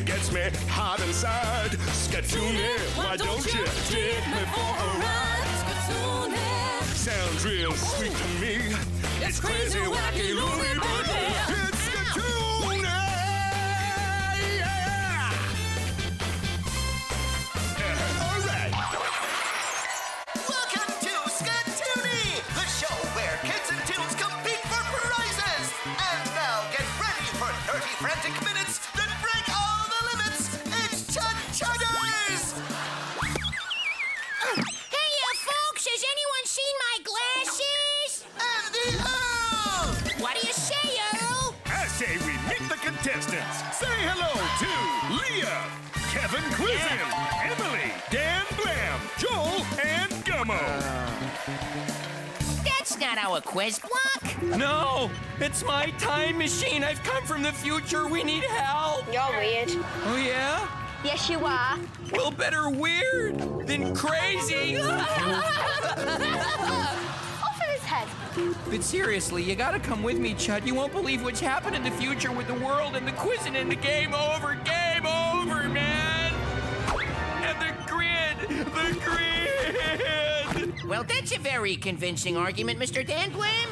gets me hot inside. Skatoony, why don't you take me for a ride? Skatoony sounds real sweet to me. It's crazy, wacky, loony, baby. It's Skatoony! Yeah! All right. Welcome to Skatoony, the show where kids and tunes compete for prizes. And now get ready for 30 frantic minutes that break all the limits. It's Chudders! Hey, folks, has anyone seen my glasses? And the Earl! What do you say, Earl? I say we meet the contestants. Say hello to Leah, Kevin Quizzin, Emily, Dan Blam, Joel, and Gummo. That's not our quiz block. No, it's my time machine. I've come from the future. We need help. You're weird. Oh, yeah? Yes, you are. Well, better weird than crazy. Off of his head. But seriously, you gotta come with me, Chudd. You won't believe what's happened in the future with the world and the quizzing and the game over. Game over, man. And the grid. Well, that's a very convincing argument, Mr. Dan Blam.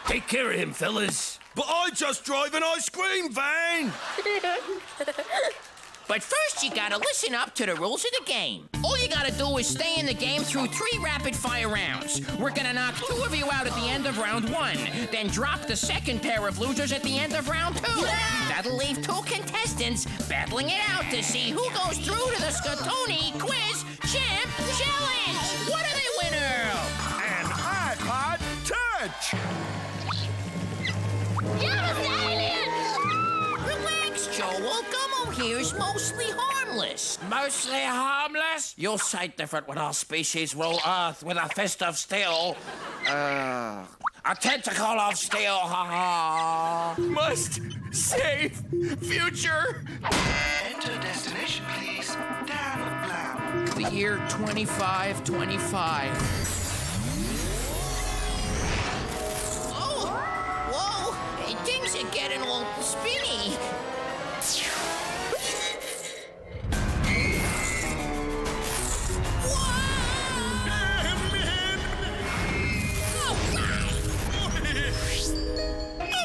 Take care of him, fellas. But I just drive an ice cream van. But first, you gotta listen up to the rules of the game. All you gotta do is stay in the game through 3 rapid-fire rounds. We're gonna knock 2 of you out at the end of round 1, then drop the second pair of losers at the end of round 2. That'll leave 2 contestants battling it out to see who goes through to the Skatoony Quiz Champ Challenge. What do they win, Earl? An iPod Touch. You're an alien! Relax, Joel. Gummo here's mostly harmless. Mostly harmless? You'll say different when our species rule Earth with a fist of steel. A tentacle of steel, ha ha. Must save future. Enter destination, please. Damn Blam. The year 2525. Whoa, things are getting all spinny.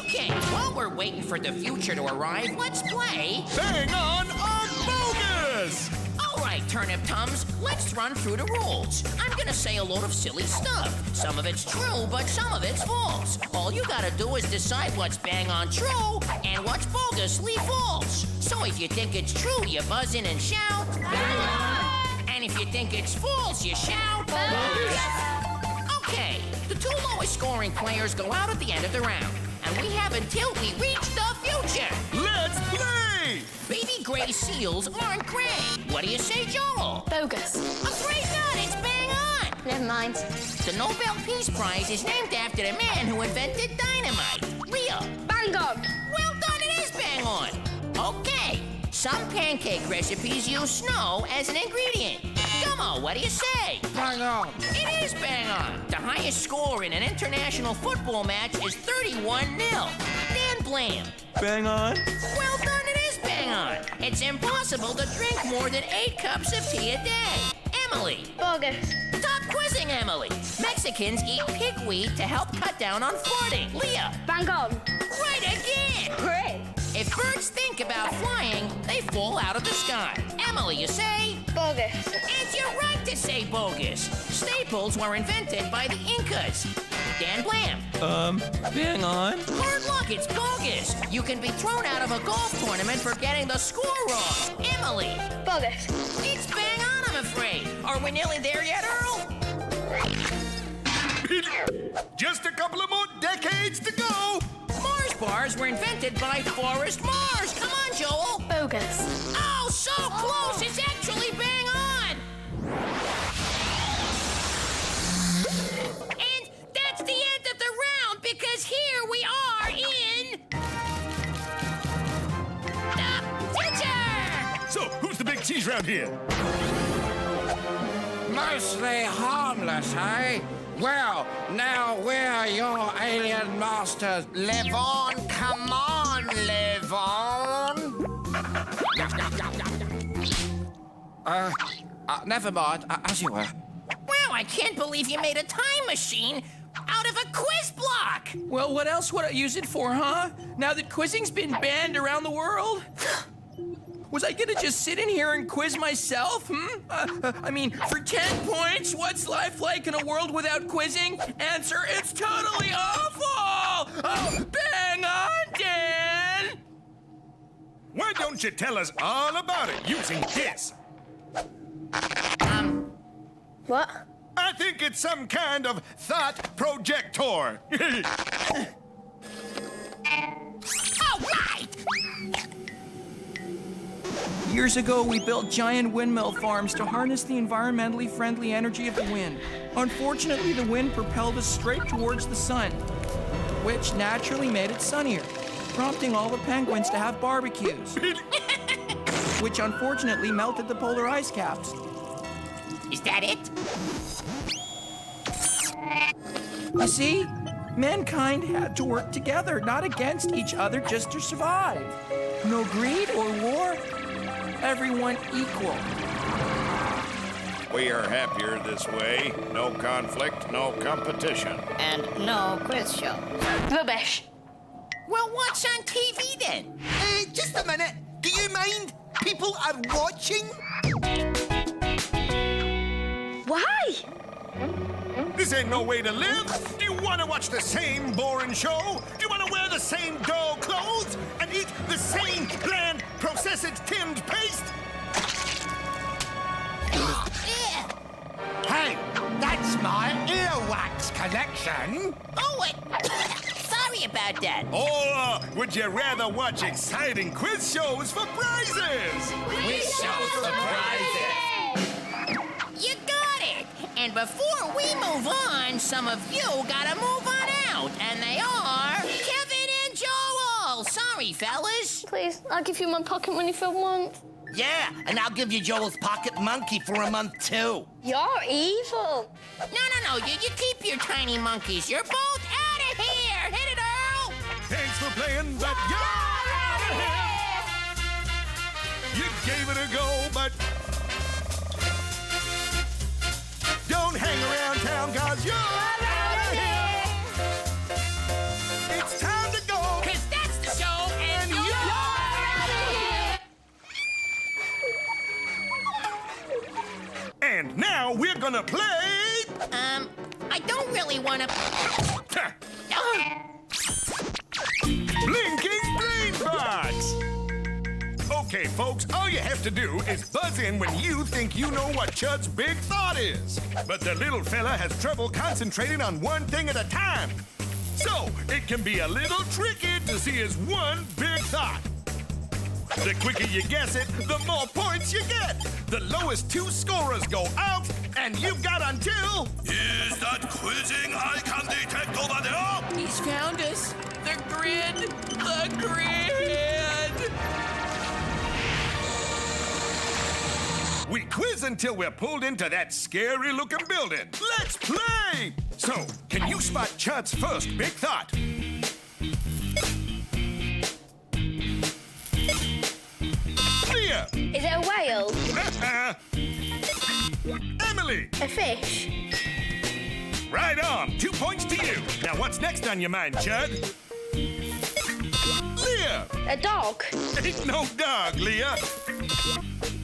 Okay, while we're waiting for the future to arrive, let's play. Bang on bogus. All right, Turnip Tums, let's run through the rules. I'm gonna say a load of silly stuff. Some of it's true, but some of it's false. All you gotta do is decide what's bang on true and what's bogusly false. So if you think it's true, you buzz in and shout. Bang on! And if you think it's false, you shout. Bogus! Okay, the 2 lowest scoring players go out at the end of the round. And we have until we reach the future. Let's play. Baby gray seals aren't gray. What do you say, Joel? Bogus. Afraid not, it's bang on. Never mind. The Nobel Peace Prize is named after the man who invented dynamite. Leah. Bang on. Well done, it is bang on. Okay, some pancake recipes use snow as an ingredient. Gummo, what do you say? Bang on. It is bang on. The highest score in an international football match is 31-0. Dan Blam. Bang on. Well done, it is bang on. It's impossible to drink more than 8 cups of tea a day. Emily. Bogus. Stop quizzing, Emily. Mexicans eat pigweed to help cut down on farting. Leah. Bang on. Right again. Great. If birds think about flying, they fall out of the sky. Emily, you say? Bogus. And you're right to say bogus. Staples were invented by the Incas. Dan Blam. Bang on. Hard luck, it's bogus. You can be thrown out of a golf tournament for getting the score wrong. Emily. Bogus. It's bang on, I'm afraid. Are we nearly there yet, Earl? Just a couple of more decades to go. Mars bars were invented by Forrest Mars. Come on, Joel. Bogus. Oh, so close. It's actually bang on. And that's the end of the round because here we are in the future. So, who's the big cheese round here? Mostly harmless, eh? Well, now we're your alien masters. Live on, come on, live on. Never mind. As you were. Wow, I can't believe you made a time machine out of a quiz block. Well, what else would I use it for, huh? Now that quizzing's been banned around the world? Was I gonna just sit in here and quiz myself? I mean, for 10 points, what's life like in a world without quizzing? Answer, it's totally awful! Oh, bang on, Dan! Why don't you tell us all about it using this? What? I think it's some kind of thought projector. All right! Years ago, we built giant windmill farms to harness the environmentally friendly energy of the wind. Unfortunately, the wind propelled us straight towards the sun, which naturally made it sunnier, prompting all the penguins to have barbecues, which unfortunately melted the polar ice caps. Is that it? You see, mankind had to work together, not against each other, just to survive. No greed or war, everyone equal. We are happier this way. No conflict, no competition. And no quiz show. Rubbish. Well, what's on TV then? Just a minute. Do you mind? People are watching. Why? This ain't no way to live. Do you want to watch the same boring show? Do you want to wear the same dull clothes and eat the same bland, processed tinned paste? Hey, that's my earwax collection. Oh, sorry about that. Or would you rather watch exciting quiz shows for prizes? Quiz shows for prizes. You got it. And before we move on, some of you gotta move on out. And they are Kevin and Joel. Sorry, fellas. Please, I'll give you my pocket money for a month. Yeah, and I'll give you Joel's pocket monkey for a month, too. You're evil. No. You keep your tiny monkeys. You're both out of here. Hit it, Earl. Thanks for playing, but you're out of here. You gave it a go, but don't hang around town, cause you're out of here. It's time to go. 'Cause that's the show, and you're out of here. And now we're gonna play. I don't really want to. Blinking Brain Box! Okay, folks, all you have to do is buzz in when you think you know what Chudd's big thought is. But the little fella has trouble concentrating on one thing at a time. So, it can be a little tricky to see his one big thought. The quicker you guess it, the more points you get. The lowest two scorers go out, and you've got until... Is that quizzing I can detect over there? He's found us. The grid. The grid. We quiz until we're pulled into that scary-looking building. Let's play! So, can you spot Chudd's first big thought? Leah! Is it a whale? Emily! A fish? Right on. 2 points to you. Now, what's next on your mind, Chudd? Leah! A dog? Ain't no dog, Leah.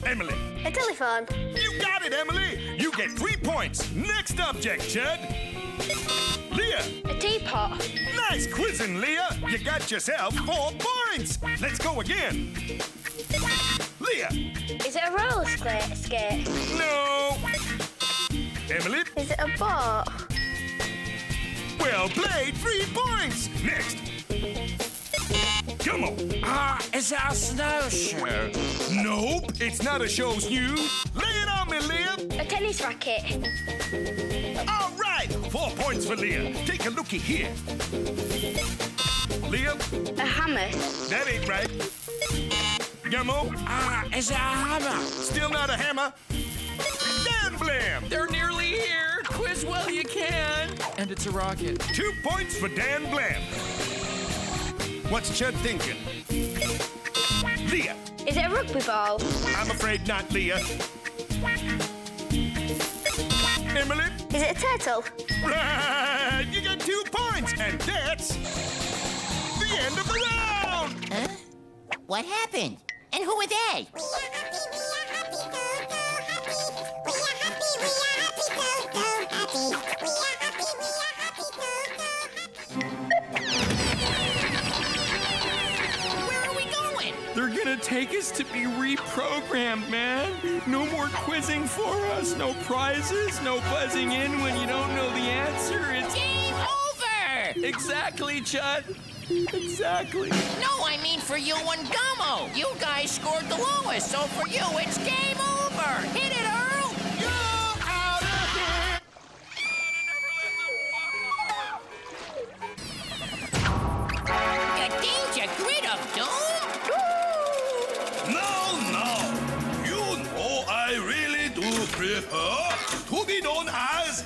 Emily. A telephone? You got it, Emily. You get 3 points. Next object, Chudd. Leah. A teapot? Nice quizzing, Leah. You got yourself 4 points. Let's go again. Leah. Is it a roller skate? No. Emily. Is it a boat? Well played. 3 points. Next. Come on. Is it a snowshoe? Nope. It's not a show's you. Lay it on me, Leah. A tennis racket? All right. 4 points for Leah. Take a looky here. Leah. A hammer? That ain't right. Gummo. Is it a hammer? Still not a hammer. Dan Blam. They're nearly here. Quiz while you can. And it's a rocket. 2 points for Dan Blam. What's Chudd thinking? Leah. Is it a rugby ball? I'm afraid not, Leah. Emily? Is it a turtle? Right, you got 2 points, and that's the end of the round. Huh? What happened? And who are they? Where are we going? They're gonna take us to be reprogrammed, man. No more quizzing for us, no prizes, no buzzing in when you don't know the answer. It's Game over! exactly, Chudd. Exactly. No, I mean for you and Gummo. You guys scored the lowest, so for you, it's game over. Hit it, Earl! You're out of here. The danger grid of doom? No. You know I really do prefer to be known as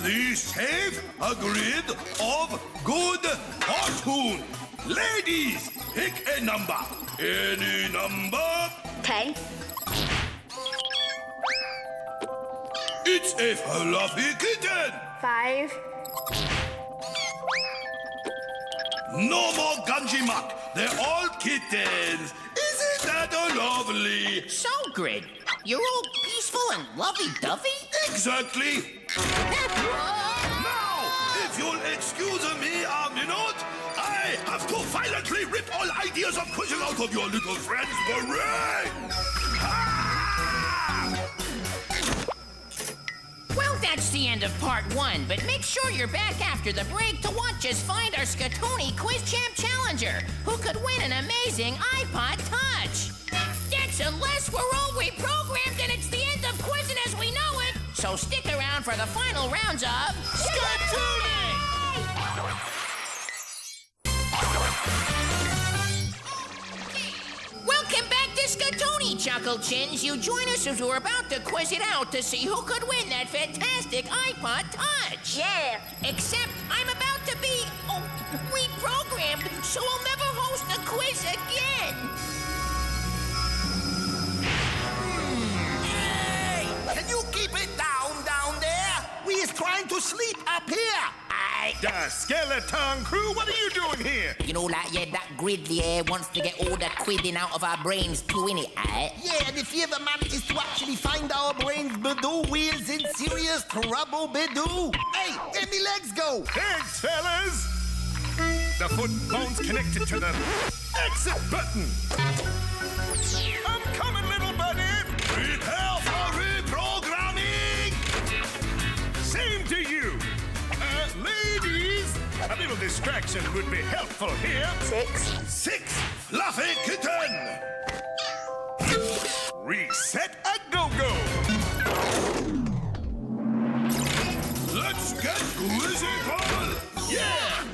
the safe grid of good fortune. Ladies, pick a number. Any number. 10. It's a fluffy kitten. 5. No more Ganji Muck. They're all kittens. Isn't that lovely? So, Grid, you're all peaceful and lovey-dovey? Exactly. Now, if you'll excuse me a minute, I have to violently rip all ideas of quizzing out of your little friend's brain. Well, that's the end of part 1, but make sure you're back after the break to watch us find our Skatoony Quiz Champ Challenger, who could win an amazing iPod Touch. That's unless we're all reprogrammed and it's the end of quizzing as we know it. So stick around for the final rounds of Skatoony! Welcome back to Skatoony, Chuckle Chins. You join us as we're about to quiz it out to see who could win that fantastic iPod Touch. Yeah. Except I'm about to be reprogrammed, so I'll never host a quiz again. Hey, can you keep it down there? We is trying to sleep up here. The Skeleton crew, what are you doing here? You know, like, yeah, that grid, yeah, wants to get all the quidding out of our brains too, innit, Yeah, and if you ever manages to actually find our brains, Badoo, we is in serious trouble, Badoo. Hey, where me legs go? Thanks, fellas. The foot bone's connected to the exit button. I'm coming, little buddy. Prepare for reprogramming. Same to you. Ladies, a little distraction would be helpful here. 6. 6 fluffy kitten. Reset a go-go. Let's get quizzical. Yeah!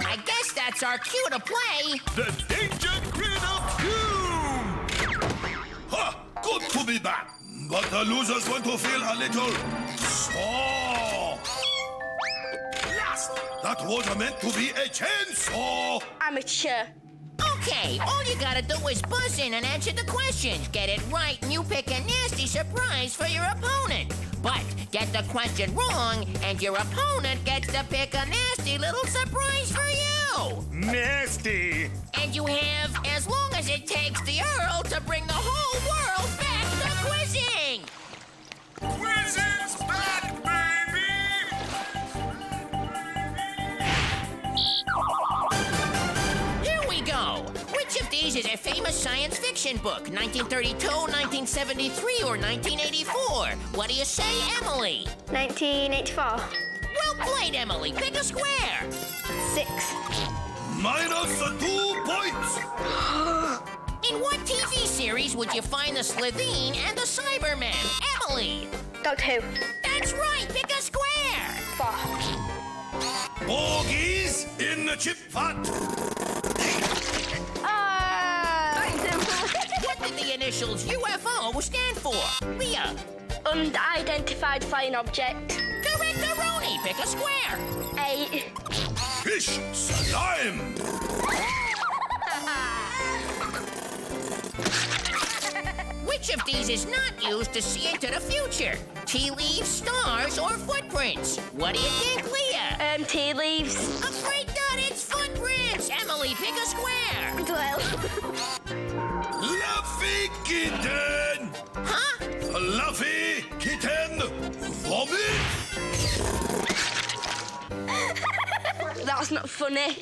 I guess that's our cue to play. The danger grid of doom! Ha! Good to be back. But the loser's going to feel a little sore. Yes, that was meant to be a chainsaw. Amateur. Okay, all you gotta do is buzz in and answer the questions. Get it right, and you pick a nasty surprise for your opponent. But get the question wrong, and your opponent gets to pick a nasty little surprise for you. Nasty. And you have as long as it takes the Earl to bring the whole world back to quizzing. Quizzes back, baby! Here we go. Which of these is a famous science fiction book? 1932, 1973, or 1984? What do you say, Emily? 1984. Well played, Emily. Pick a square. 6. Minus 2 points. In what TV series would you find the Slitheen and the Cybermen? Emily. Doctor Who. That's right. Pick a square. 4. Bogies in the chip fat. What did the initials UFO stand for? Leah. Unidentified flying object. Correct-a-roni. Pick a square. 8. Fish slime. Which of these is not used to see into the future? Tea leaves, stars, or footprints? What do you think, Leah? Tea leaves. Afraid not, it's footprints. Emily, pick a square. Well, Fluffy kitten! Huh? Fluffy kitten! Vomit! that's not funny.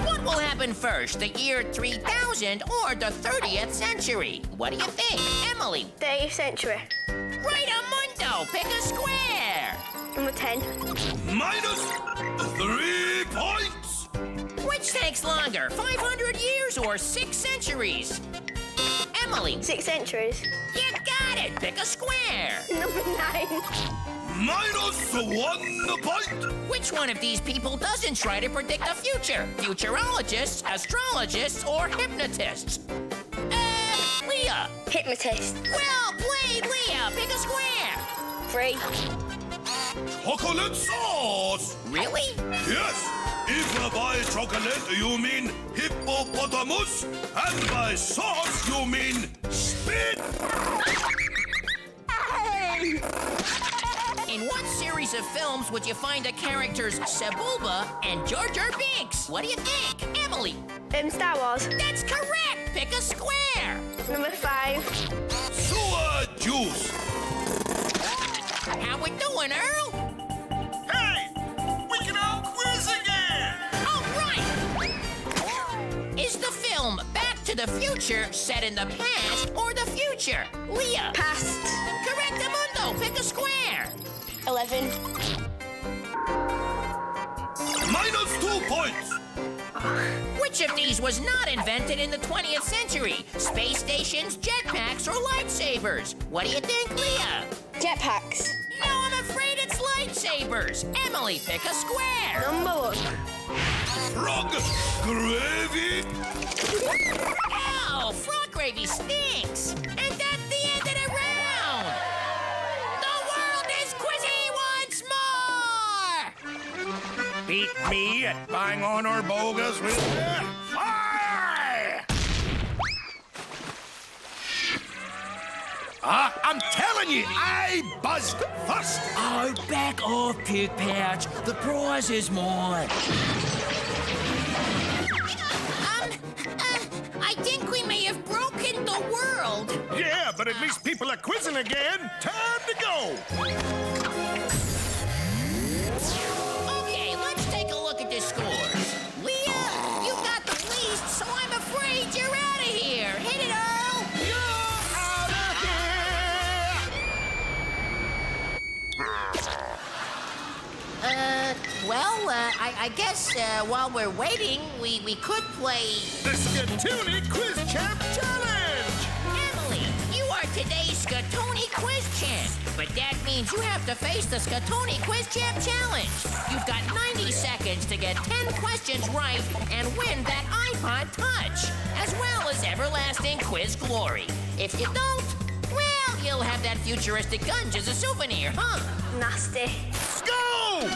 What will happen first, the year 3000 or the 30th century? What do you think, Emily? 30th century. Right, Amundo, pick a square. Number 10. Minus 3 points! Which takes longer, 500 years or 6 centuries? Emily, 6 centuries. you got it, pick a square. Number 9. Minus 1 point! Which one of these people doesn't try to predict the future? Futurologists, astrologists, or hypnotists? Leah. Hypnotist. Well played, Leah. Pick a square. 3. Chocolate sauce! Really? Yes! If by chocolate you mean hippopotamus, and by sauce you mean spit! In what series of films would you find the characters Sebulba and Jar Jar Binks? What do you think, Emily? Star Wars. That's correct. Pick a square. Number 5. Sewer juice! How we doing, Earl? Hey! We can all quiz again! All right. Is the film Back to the Future set in the past or the future? Leah. Past. Correct, Amundo. Pick a square. 11. Minus 2 points! Which of these was not invented in the 20th century? Space stations, jetpacks, or lightsabers? What do you think, Leah? Jetpacks. No, I'm afraid it's lightsabers. Emily, pick a square. Number 1. Frog gravy! Ow, frog gravy stinks. And that's the end of the round. The world is quizzy once more. Beat me at bang on or bogus with fire! I'm telling you, I buzzed first. Oh, back off, Puke Pouch. The prize is mine. I think we may have broken the world. Yeah, but at least people are quizzing again. Time to go. Okay, let's take a look at the scores. Leah, you got the least, so I'm afraid you're out of here. Hit it, Earl. I guess while we're waiting, we could play... The Skatoony Quiz Champ Challenge! Emily, you are today's Skatoony Quiz Champ, but that means you have to face the Skatoony Quiz Champ Challenge. You've got 90 seconds to get 10 questions right and win that iPod Touch, as well as everlasting quiz glory. If you don't, well, you'll have that futuristic gun as a souvenir, huh? Nasty. Go!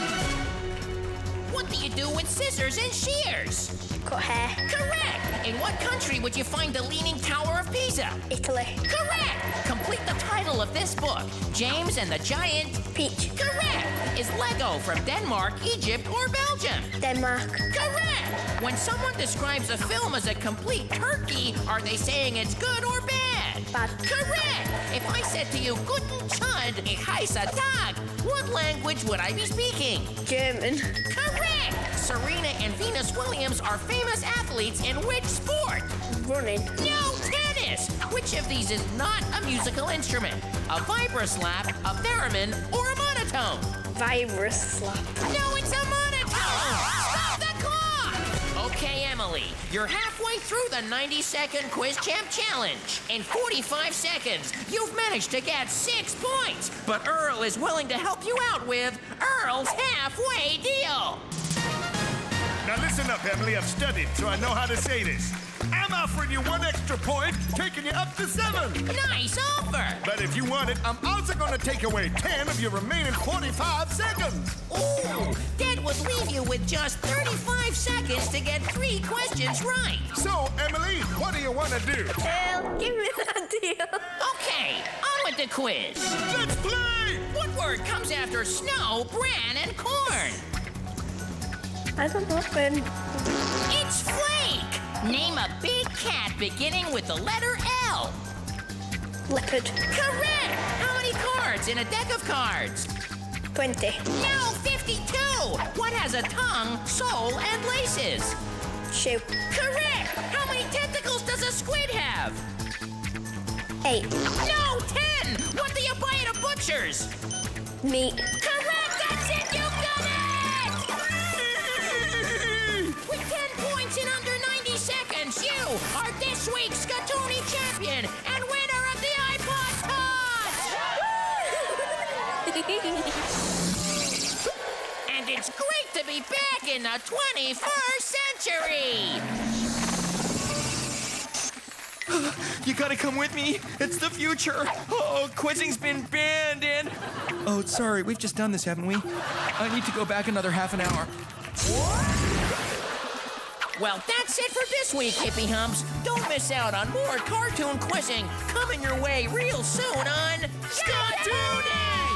What do you do with scissors and shears? Cut hair. Correct! In what country would you find the Leaning Tower of Pisa? Italy. Correct! Complete the title of this book, James and the Giant. Peach. Correct! Is Lego from Denmark, Egypt, or Belgium? Denmark. Correct! When someone describes a film as a complete turkey, are they saying it's good or bad? Bad. Correct! If I said to you, Guten Chudd, ich heiße Tag, what language would I be speaking? German. Correct! Serena and Venus Williams are famous athletes in which sport? Running. No, tennis! Which of these is not a musical instrument? A vibraslap, a theremin, or a monotone? Virus slap. No, it's a monotone! Stop the clock! Okay, Emily, you're halfway through the 90-second Quiz Champ Challenge. In 45 seconds, you've managed to get 6 points. But Earl is willing to help you out with Earl's halfway deal. Now listen up, Emily. I've studied, so I know how to say this. I'm offering you 1 extra point, taking you up to 7. Nice offer! But if you want it, I'm also going to take away 10 of your remaining 45 seconds. Ooh, that would leave you with just 35 seconds to get 3 questions right. So, Emily, what do you want to do? Earl, give me that deal. Okay, on with the quiz. Let's play! What word comes after snow, bran, and corn? I don't know when. It's flake! Name a big cat beginning with the letter L. Leopard. Correct! How many cards in a deck of cards? 20. No, 52! What has a tongue, soul, and laces? Shoe. Correct! How many tentacles does a squid have? 8. No, 10! What do you buy at a butcher's? Meat. Correct! That's it! You got it! With 10 points in under 90 seconds, you are this week's Skatoony champion and winner of the iPod Toss! And it's great to be back in the 21st century! You gotta come with me. It's the future. Oh, quizzing's been banned and... Oh, sorry, we've just done this, haven't we? I need to go back another half an hour. Well, that's it for this week, Hippie Humps. Don't miss out on more cartoon quizzing coming your way real soon on Skatoony!